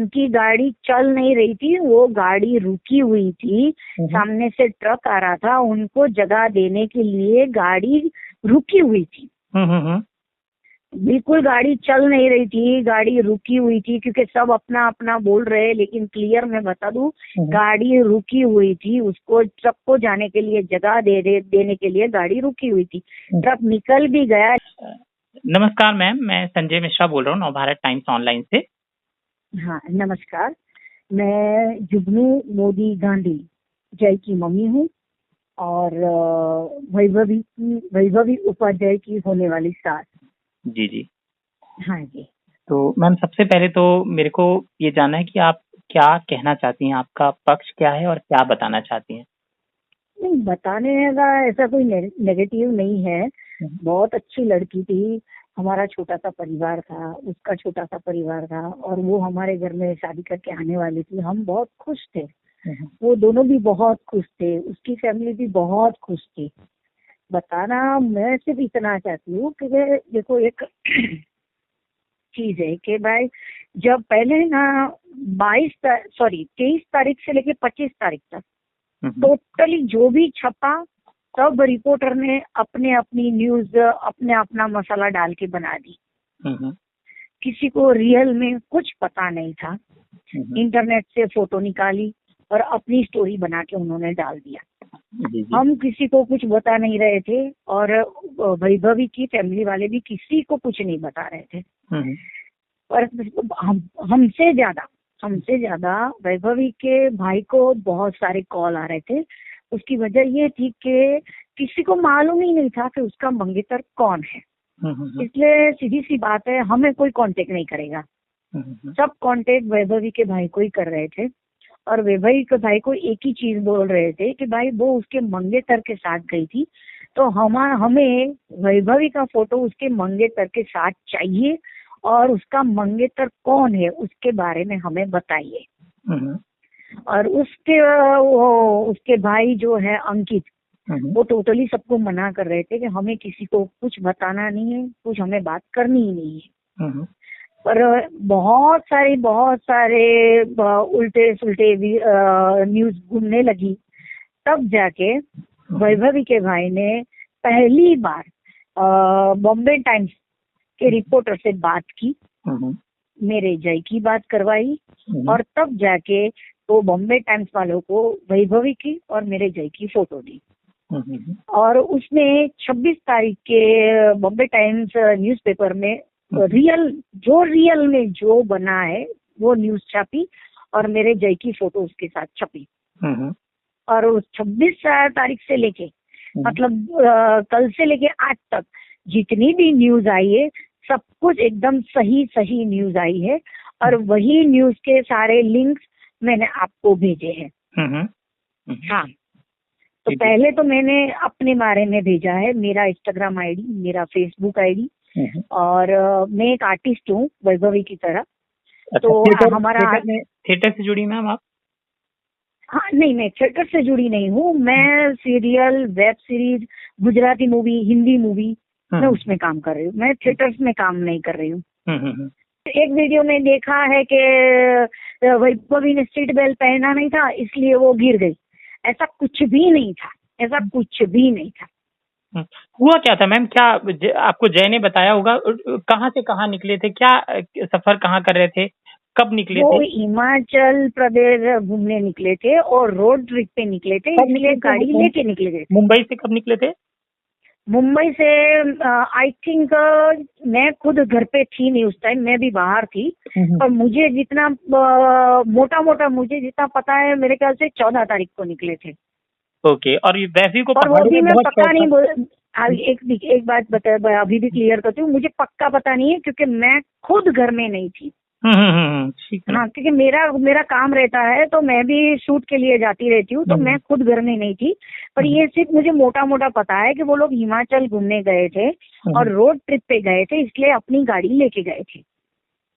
उनकी गाड़ी चल नहीं रही थी, वो गाड़ी रुकी हुई थी। सामने से ट्रक आ रहा था, उनको जगह देने के लिए गाड़ी रुकी हुई थी। बिल्कुल गाड़ी चल नहीं रही थी, गाड़ी रुकी हुई थी, क्योंकि सब अपना अपना बोल रहे हैं, लेकिन क्लियर मैं बता दूं, गाड़ी रुकी हुई थी। उसको ट्रक को जाने के लिए जगह देने के लिए गाड़ी रुकी हुई थी। ट्रक निकल भी गया। नमस्कार मैम, मैं संजय मिश्रा बोल रहा हूँ नवभारत टाइम्स ऑनलाइन से। हाँ नमस्कार, मैं जुगनू मोदी गांधी जय की मम्मी हूँ और वैभवी उपाध्याय की होने वाली सास। जी जी। हाँ जी। तो मैम सबसे पहले तो मेरे को ये जानना है कि आप क्या कहना चाहती हैं, आपका पक्ष क्या है और क्या बताना चाहती हैं? नहीं, बताने का ऐसा कोई नेगेटिव नहीं है। बहुत अच्छी लड़की थी, हमारा छोटा सा परिवार था, उसका छोटा सा परिवार था, और वो हमारे घर में शादी करके आने वाली थी। हम बहुत खुश थे, वो दोनों भी बहुत खुश थे, उसकी फैमिली भी बहुत खुश थी। बताना मैं सिर्फ इतना चाहती हूँ कि देखो, एक चीज है कि भाई, जब पहले ना 23 तारीख से लेके 25 तारीख तक टोटली जो भी छपा, सब रिपोर्टर ने अपने अपनी न्यूज अपने अपना मसाला डाल के बना दी। किसी को रियल में कुछ पता नहीं था। इंटरनेट से फोटो निकाली और अपनी स्टोरी बना के उन्होंने डाल दिया। हम किसी को कुछ बता नहीं रहे थे, और वैभवी की फैमिली वाले भी किसी को कुछ नहीं बता रहे थे। पर हमसे ज्यादा वैभवी के भाई को बहुत सारे कॉल आ रहे थे। उसकी वजह ये थी कि किसी को मालूम ही नहीं था कि उसका मंगेतर कौन है। इसलिए सीधी सी बात है, हमें कोई कांटेक्ट नहीं करेगा। सब कांटेक्ट वैभवी के भाई को ही कर रहे थे, और वैभवी के भाई को एक ही चीज बोल रहे थे कि भाई वो उसके मंगेतर के साथ गई थी, तो हमें वैभवी का फोटो उसके मंगेतर के साथ चाहिए, और उसका मंगेतर कौन है उसके बारे में हमें बताइए। और उसके भाई जो है अंकित, वो टोटली सबको मना कर रहे थे कि हमें किसी को कुछ बताना नहीं है, कुछ हमें बात करनी ही नहीं है। पर बहुत सारे उल्टे सुल्टे न्यूज घूमने लगी। तब जाके वैभवी के भाई ने पहली बार बॉम्बे टाइम्स के रिपोर्टर से बात की, मेरे जय की बात करवाई, और तब जाके वो बॉम्बे टाइम्स वालों को वैभवी की और मेरे जय की फोटो दी। और उसने 26 तारीख के बॉम्बे टाइम्स न्यूज़पेपर में रियल में जो बना है वो न्यूज छापी, और मेरे जय की फोटो उसके साथ छपी। और उस 26 तारीख से लेके मतलब कल से लेके आज तक जितनी भी न्यूज आई है, सब कुछ एकदम सही न्यूज आई है, और वही न्यूज के सारे लिंक्स मैंने आपको भेजे हैं। हाँ, तो पहले तो मैंने अपने बारे में भेजा है, मेरा इंस्टाग्राम आईडी, मेरा फेसबुक आईडी, और मैं एक आर्टिस्ट हूँ वैभवी की तरह। अच्छा, तो हमारा थिएटर से जुड़ी मैम आप? हाँ नहीं, मैं थिएटर से जुड़ी नहीं हूँ। मैं serial, web series, Gujarati movie, Hindi movie, मैं उसमें काम कर रही हूँ। मैं थिएटर्स में काम नहीं कर रही हूँ। एक वीडियो में देखा है कि वैभवी ने सीट बेल्ट पहना नहीं था, इसलिए वो गिर गई। ऐसा कुछ भी नहीं था। हुआ क्या था मैम? क्या आपको जय ने बताया होगा? कहाँ से कहाँ निकले थे? क्या सफर कहाँ कर रहे थे? कब निकले थे? वो हिमाचल प्रदेश घूमने निकले थे और रोड ट्रिप पे निकले थे, इसलिए गाड़ी लेके निकले थे। मुंबई से कब निकले थे? मुंबई से आई थिंक मैं खुद घर पे थी नहीं उस टाइम, मैं भी बाहर थी। और मुझे जितना मोटा मुझे जितना पता है, मेरे ख्याल से 14 तारीख को निकले थे। ओके, और वैसे को और वो भी मैं पक्का नहीं बोल, एक बात बता, अभी भी क्लियर करती हूँ, मुझे पक्का पता नहीं है, क्योंकि मैं खुद घर में नहीं थी। हाँ, क्योंकि मेरा काम रहता है, तो मैं भी शूट के लिए जाती रहती हूँ, तो मैं खुद घर में नहीं थी। पर ये सिर्फ मुझे मोटा पता है कि वो लोग हिमाचल घूमने गए थे और रोड ट्रिप पे गए थे, इसलिए अपनी गाड़ी लेके गए थे।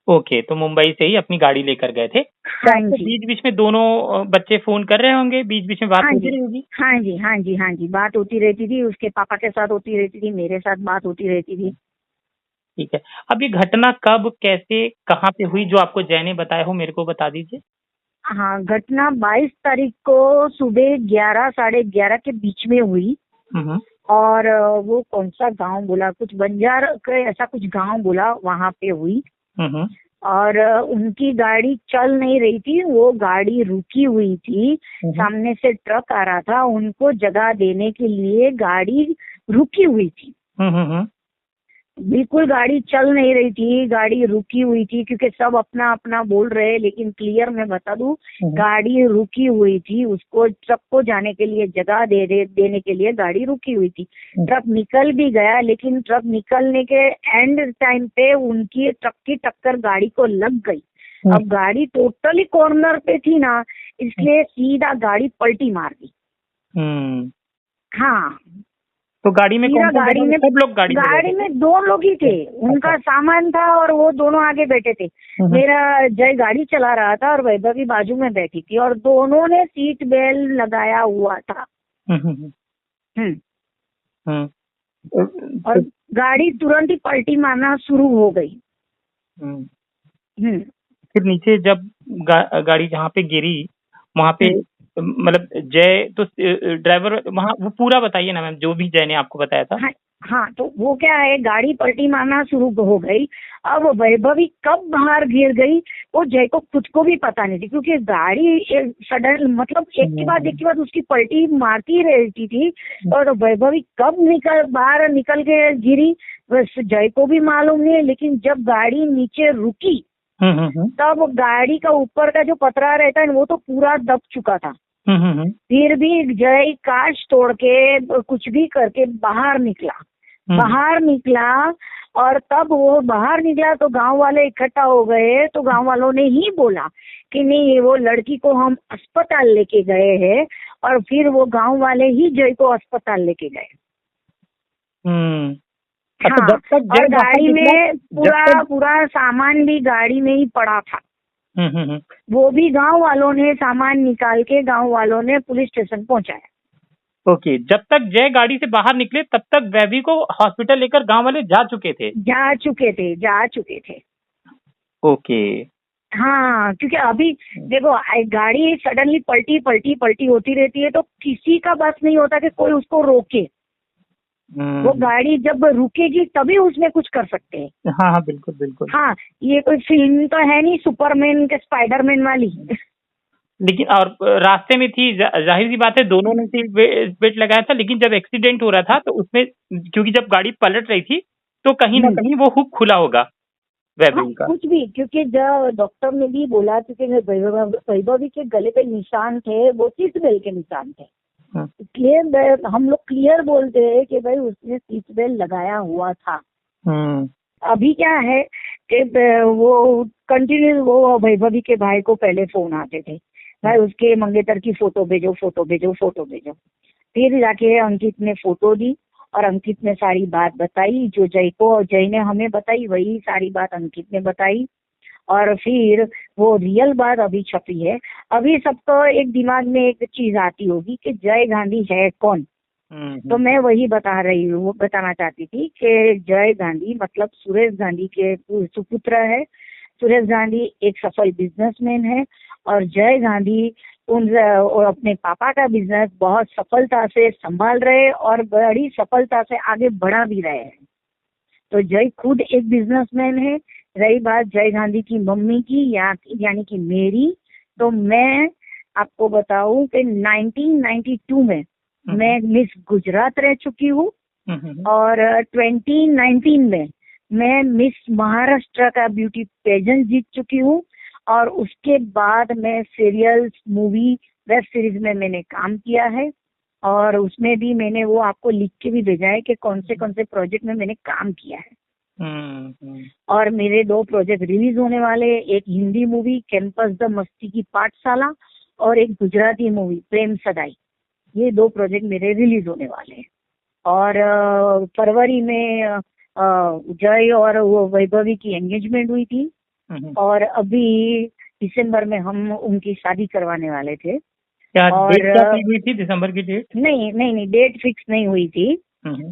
ओके, तो मुंबई से ही अपनी गाड़ी लेकर गए थे। हाँ जी। बीच में दोनों बच्चे फोन कर रहे होंगे, बीच में बात होती रही होगी? हाँ जी, बात होती रहती थी, उसके पापा के साथ होती रहती थी, मेरे साथ बात होती रहती थी। ठीक है। अब ये घटना कब, कैसे, कहाँ पे हुई जो आपको जय ने बताया हो, मेरे को बता दीजिए? हाँ, घटना 22 तारीख को सुबह 11 साढ़े 11 के बीच में हुई। और वो कौन सा गांव बोला, कुछ बंजार के ऐसा कुछ गांव बोला, वहां पे हुई। और उनकी गाड़ी चल नहीं रही थी, वो गाड़ी रुकी हुई थी। सामने से ट्रक आ रहा था, उनको जगह देने के लिए गाड़ी रुकी हुई थी। बिल्कुल गाड़ी चल नहीं रही थी, गाड़ी रुकी हुई थी, क्योंकि सब अपना अपना बोल रहे हैं, लेकिन क्लियर मैं बता दूं, गाड़ी रुकी हुई थी। उसको ट्रक को जाने के लिए जगह देने के लिए गाड़ी रुकी हुई थी। ट्रक निकल भी गया, लेकिन ट्रक निकलने के एंड टाइम पे उनकी ट्रक की टक्कर गाड़ी को लग गई। अब गाड़ी टोटली कॉर्नर पे थी ना, इसलिए सीधा गाड़ी पलटी मार दी। हाँ, तो गाड़ी में कौन गाड़ी में सब लोग गाड़ी में 2 लोग ही थे। उनका सामान था और वो दोनों आगे बैठे थे। मेरा जय गाड़ी चला रहा था और वैभवी बाजू में बैठी थी, और दोनों ने सीट बेल्ट लगाया हुआ था। और गाड़ी तुरंत ही पलटी मारना शुरू हो गई। फिर नीचे जब गाड़ी जहाँ पे गिरी वहाँ पे मतलब जय तो ड्राइवर वहाँ, वो पूरा बताइए ना मैम, जो भी जय ने आपको बताया था। हाँ, तो वो क्या है, गाड़ी पलटी मारना शुरू हो गई। अब वैभवी कब बाहर गिर गई वो जय को खुद को भी पता नहीं थी, क्योंकि गाड़ी सडन मतलब एक के बाद उसकी पलटी मारती रहती थी। और वैभवी कब बाहर निकल के गिरी बस जय को भी मालूम नहीं। लेकिन जब गाड़ी नीचे रुकी तब गाड़ी का ऊपर का जो पतरा रहता है वो तो पूरा दब चुका था। फिर भी जय कांच तोड़ के कुछ भी करके बाहर निकला। और तब वो बाहर निकला तो गांव वाले इकट्ठा हो गए। तो गांव वालों ने ही बोला कि नहीं, वो लड़की को हम अस्पताल लेके गए हैं। और फिर वो गांव वाले ही जय को अस्पताल लेके गए। हाँ, और गाड़ी में पूरा सामान भी गाड़ी में ही पड़ा था। वो भी गांव वालों ने सामान निकाल के गांव वालों ने पुलिस स्टेशन पहुंचाया। ओके, जब तक जय गाड़ी से बाहर निकले तब तक वैभवी को हॉस्पिटल लेकर गांव वाले जा चुके थे। ओके। हाँ, क्योंकि अभी देखो गाड़ी सडनली पलटी होती रहती है, तो किसी का बस नहीं होता कि कोई उसको रोके। वो गाड़ी जब रुकेगी तभी उसमें कुछ कर सकते हैं। हाँ, बिल्कुल। हाँ, ये कोई फिल्म तो है नहीं सुपरमैन के स्पाइडरमैन वाली। लेकिन और रास्ते में थी, जाहिर सी बात है दोनों ने सीट बेल्ट लगाया था। लेकिन जब एक्सीडेंट हो रहा था तो उसमें, क्योंकि जब गाड़ी पलट रही थी तो कहीं ना कहीं वो हुक खुला होगा वैभवी का। कुछ भी, क्योंकि जब डॉक्टर ने भी बोला, क्योंकि वैभवी के गले पे निशान थे, वो सीट बेल्ट के निशान थे। क्लियर, हम लोग क्लियर बोलते हैं कि भाई उसने सीट बेल्ट लगाया हुआ था। अभी क्या है कि वो कंटिन्यू वो वैभवी के भाई को पहले फोन आते थे, भाई उसके मंगेतर की फोटो भेजो। फिर जाके अंकित ने फोटो दी और अंकित ने सारी बात बताई जो जय को, और जय ने हमें बताई, वही सारी बात अंकित ने बताई। और फिर वो रियल बात अभी छपी है। अभी सबको एक दिमाग में एक चीज आती होगी कि जय गांधी है कौन। तो मैं वही बताना चाहती थी कि जय गांधी मतलब सुरेश गांधी के सुपुत्र है। सुरेश गांधी एक सफल बिजनेसमैन है और जय गांधी अपने पापा का बिजनेस बहुत सफलता से संभाल रहे और बड़ी सफलता से आगे बढ़ा भी रहे हैं। तो जय खुद एक बिजनेसमैन है। रही बात जय गांधी की मम्मी की यानी कि मेरी, तो मैं आपको बताऊं कि 1992 में मैं मिस गुजरात रह चुकी हूँ और 2019 में मैं मिस महाराष्ट्र का ब्यूटी पेजेंट जीत चुकी हूँ। और उसके बाद मैं सीरियल्स, मूवी, वेब सीरीज में मैंने काम किया है और उसमें भी मैंने वो आपको लिख के भी भेजा है कि कौन से प्रोजेक्ट में मैंने काम किया है। और मेरे 2 प्रोजेक्ट रिलीज होने वाले, एक हिंदी मूवी कैंपस द मस्ती की पाठशाला और एक गुजराती मूवी प्रेम सदाई। ये 2 प्रोजेक्ट मेरे रिलीज होने वाले हैं। और फरवरी में जय और वो वैभवी की एंगेजमेंट हुई थी और अभी दिसंबर में हम उनकी शादी करवाने वाले थे। क्या और डेट क्या हुई थी? दिसंबर की डेट? नहीं, डेट फिक्स नहीं हुई थी।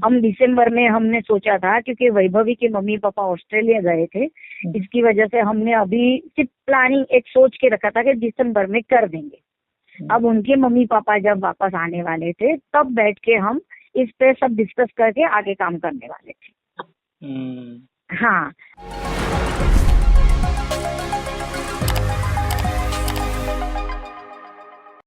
हम दिसंबर में हमने सोचा था, क्योंकि वैभवी के मम्मी पापा ऑस्ट्रेलिया गए थे, इसकी वजह से हमने अभी सिर्फ प्लानिंग एक सोच के रखा था कि दिसंबर में कर देंगे। अब उनके मम्मी पापा जब वापस आने वाले थे तब बैठ के हम इस पे सब डिस्कस करके आगे काम करने वाले थे। हाँ।